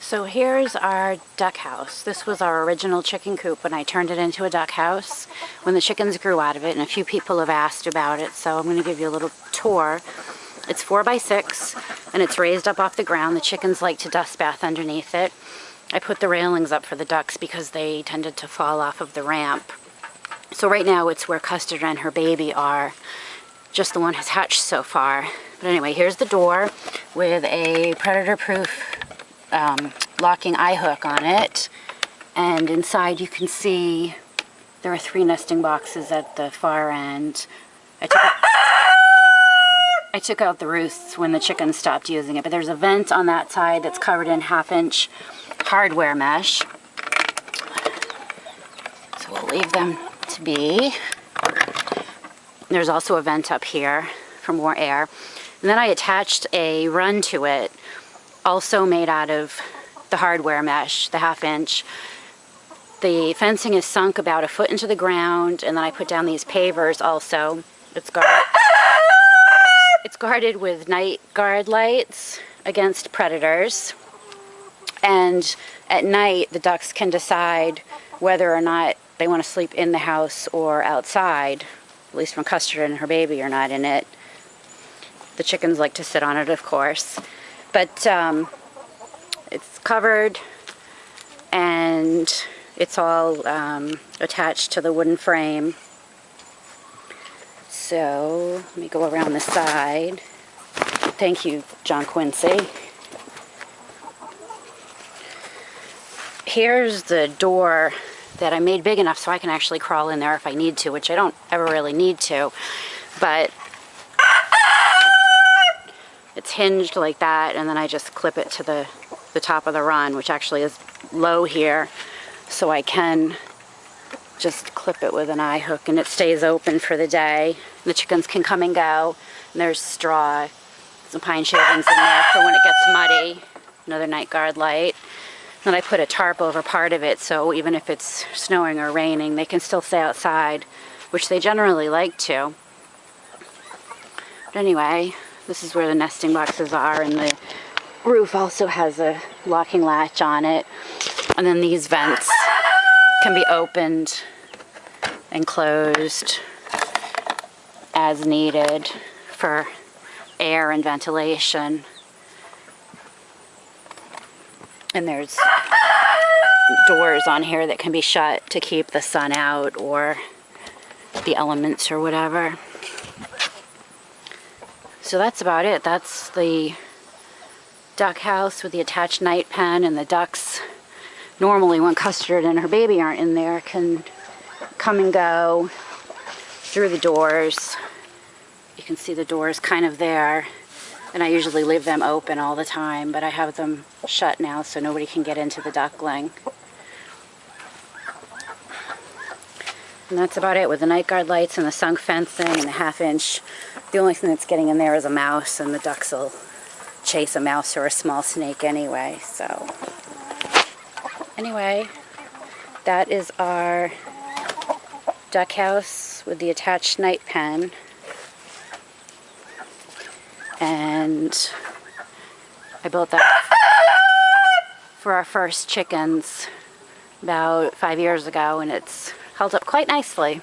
So here's our duck house. This was our original chicken coop when I turned it into a duck house, when the chickens grew out of it, and a few people have asked about it, so I'm going to give you a little tour. It's 4x6 and it's raised up off the ground. The chickens like to dust bath underneath it. I put the railings up for the ducks because they tended to fall off of the ramp. So right now it's where Custard and her baby are. Just the one has hatched so far. But anyway, here's the door with a predator-proof locking eye hook on it, and inside you can see there are 3 nesting boxes at the far end. I took out the roosts when the chickens stopped using it, but there's a vent on that side that's covered in 1/2-inch hardware mesh. So we'll leave them to be. There's also a vent up here for more air. And then I attached a run to it, also made out of the hardware mesh, the 1/2-inch. The fencing is sunk about 1 foot into the ground, and then I put down these pavers also. It's guarded with night guard lights against predators. And at night, the ducks can decide whether or not they want to sleep in the house or outside. At least when Custard and her baby are not in it. The chickens like to sit on it, of course. But it's covered, and it's all attached to the wooden frame. So let me go around the side. Thank you, John Quincy. Here's the door that I made big enough so I can actually crawl in there if I need to, which I don't ever really need to. But it's hinged like that, and then I just clip it to the top of the run, which actually is low here, so I can just clip it with an eye hook, and it stays open for the day. The chickens can come and go, and there's straw, some pine shavings in there for when it gets muddy. Another night guard light. And I put a tarp over part of it, so even if it's snowing or raining, they can still stay outside, which they generally like to. But anyway, this is where the nesting boxes are, and the roof also has a locking latch on it. And then these vents can be opened and closed as needed for air and ventilation. And there's doors on here that can be shut to keep the sun out or the elements or whatever. So that's about it. That's the duck house with the attached night pen, and the ducks, normally when Custard and her baby aren't in there, can come and go through the doors. You can see the doors kind of there, and I usually leave them open all the time, but I have them shut now so nobody can get into the duckling. And that's about it with the night guard lights and the sunk fencing and the 1/2-inch. The only thing that's getting in there is a mouse, and the ducks will chase a mouse or a small snake anyway. So anyway, that is our duck house with the attached night pen. And I built that for our first chickens about 5 years ago, and it's held up quite nicely.